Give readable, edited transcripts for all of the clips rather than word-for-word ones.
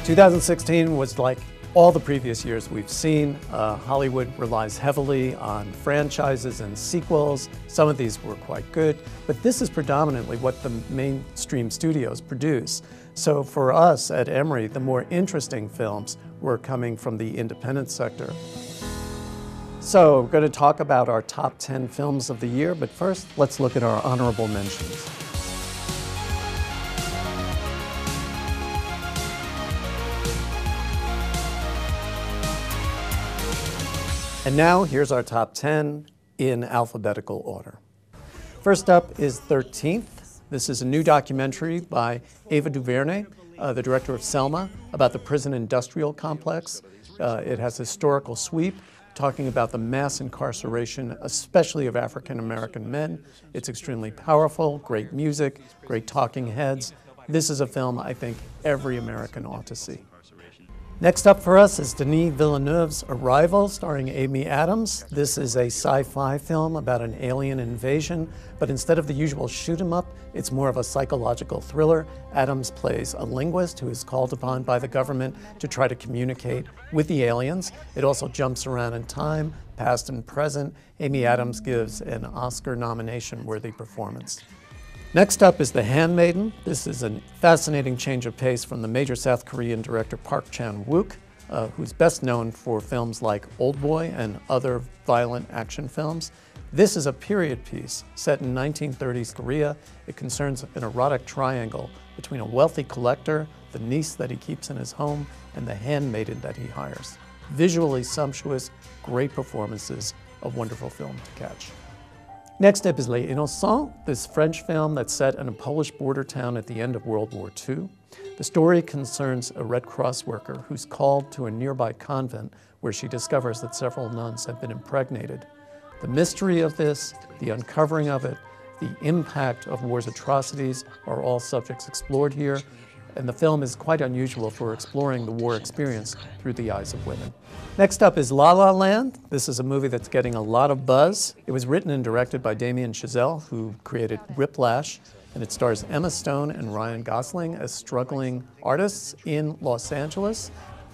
2016 was like all the previous years we've seen. Hollywood relies heavily on franchises and sequels. Some of these were quite good, but this is predominantly what the mainstream studios produce. So for us at Emory, the more interesting films were coming from the independent sector. So we're going to talk about our top 10 films of the year, but first let's look at our honorable mentions. And now, here's our top 10 in alphabetical order. First up is 13th. This is a new documentary by Ava DuVernay, the director of Selma, about the prison industrial complex. It has a historical sweep, talking about the mass incarceration, especially of African American men. It's extremely powerful, great music, great talking heads. This is a film I think every American ought to see. Next up for us is Denis Villeneuve's Arrival, starring Amy Adams. This is a sci-fi film about an alien invasion, but instead of the usual shoot-'em-up, it's more of a psychological thriller. Adams plays a linguist who is called upon by the government to try to communicate with the aliens. It also jumps around in time, past and present. Amy Adams gives an Oscar nomination-worthy performance. Next up is The Handmaiden. This is a fascinating change of pace from the major South Korean director Park Chan-wook, who's best known for films like Old Boy and other violent action films. This is a period piece set in 1930s Korea. It concerns an erotic triangle between a wealthy collector, the niece that he keeps in his home, and the handmaiden that he hires. Visually sumptuous, great performances, a wonderful film to catch. Next up is Les Innocents, this French film that's set in a Polish border town at the end of World War II. The story concerns a Red Cross worker who's called to a nearby convent where she discovers that several nuns have been impregnated. The mystery of this, the uncovering of it, the impact of war's atrocities are all subjects explored here, and the film is quite unusual for exploring the war experience through the eyes of women. Next up is La La Land. This is a movie that's getting a lot of buzz. It was written and directed by Damien Chazelle, who created Whiplash, and it stars Emma Stone and Ryan Gosling as struggling artists in Los Angeles.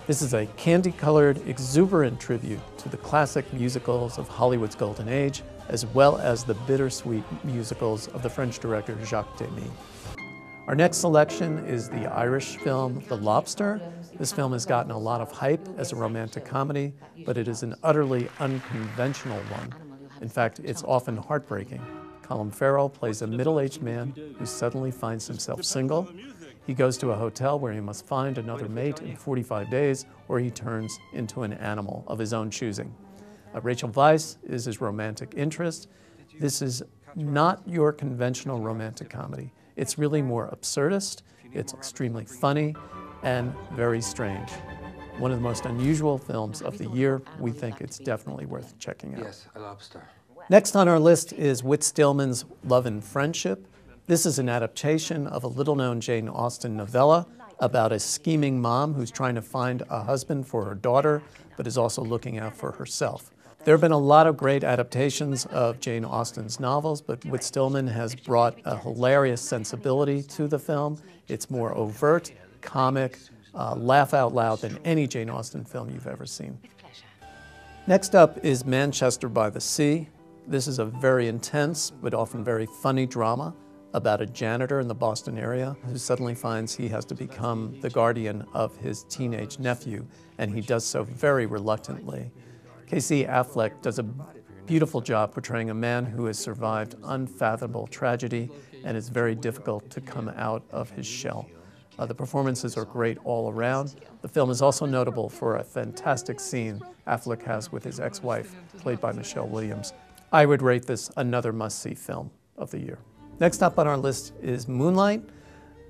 This is a candy-colored, exuberant tribute to the classic musicals of Hollywood's golden age, as well as the bittersweet musicals of the French director Jacques Demy. Our next selection is the Irish film The Lobster. This film has gotten a lot of hype as a romantic comedy, but it is an utterly unconventional one. In fact, it's often heartbreaking. Colin Farrell plays a middle-aged man who suddenly finds himself single. He goes to a hotel where he must find another mate in 45 days, or he turns into an animal of his own choosing. Rachel Weisz is his romantic interest. This is not your conventional romantic comedy. It's really more absurdist, it's extremely funny, and very strange. One of the most unusual films of the year. We think it's definitely worth checking out. Yes, a lobster. Next on our list is Whit Stillman's Love and Friendship. This is an adaptation of a little-known Jane Austen novella about a scheming mom who's trying to find a husband for her daughter, but is also looking out for herself. There have been a lot of great adaptations of Jane Austen's novels, but Whit Stillman has brought a hilarious sensibility to the film. It's more overt, comic, laugh out loud than any Jane Austen film you've ever seen. Next up is Manchester by the Sea. This is a very intense, but often very funny drama about a janitor in the Boston area who suddenly finds he has to become the guardian of his teenage nephew, and he does so very reluctantly. Casey Affleck does a beautiful job portraying a man who has survived unfathomable tragedy and is very difficult to come out of his shell. The performances are great all around. The film is also notable for a fantastic scene Affleck has with his ex-wife, played by Michelle Williams. I would rate this another must-see film of the year. Next up on our list is Moonlight.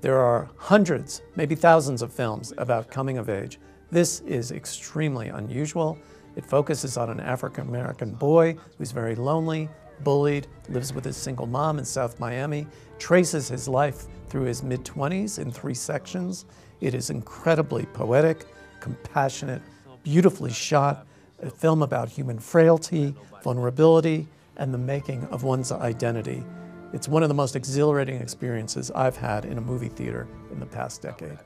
There are hundreds, maybe thousands of films about coming of age. This is extremely unusual. It focuses on an African-American boy who's very lonely, bullied, lives with his single mom in South Miami, traces his life through his mid-20s in 3 sections. It is incredibly poetic, compassionate, beautifully shot, a film about human frailty, vulnerability, and the making of one's identity. It's one of the most exhilarating experiences I've had in a movie theater in the past decade.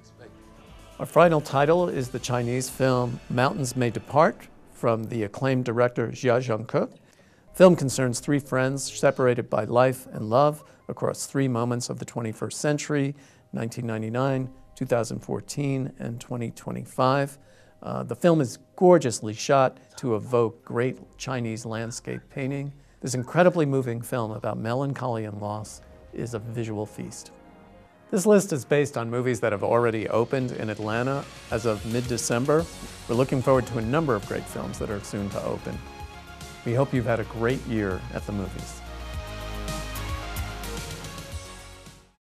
Our final title is the Chinese film Mountains May Depart from the acclaimed director Jia Zhangke. The film concerns three friends separated by life and love across three moments of the 21st century, 1999, 2014, and 2025. The film is gorgeously shot to evoke great Chinese landscape painting. This incredibly moving film about melancholy and loss is a visual feast. This list is based on movies that have already opened in Atlanta as of mid-December. We're looking forward to a number of great films that are soon to open. We hope you've had a great year at the movies.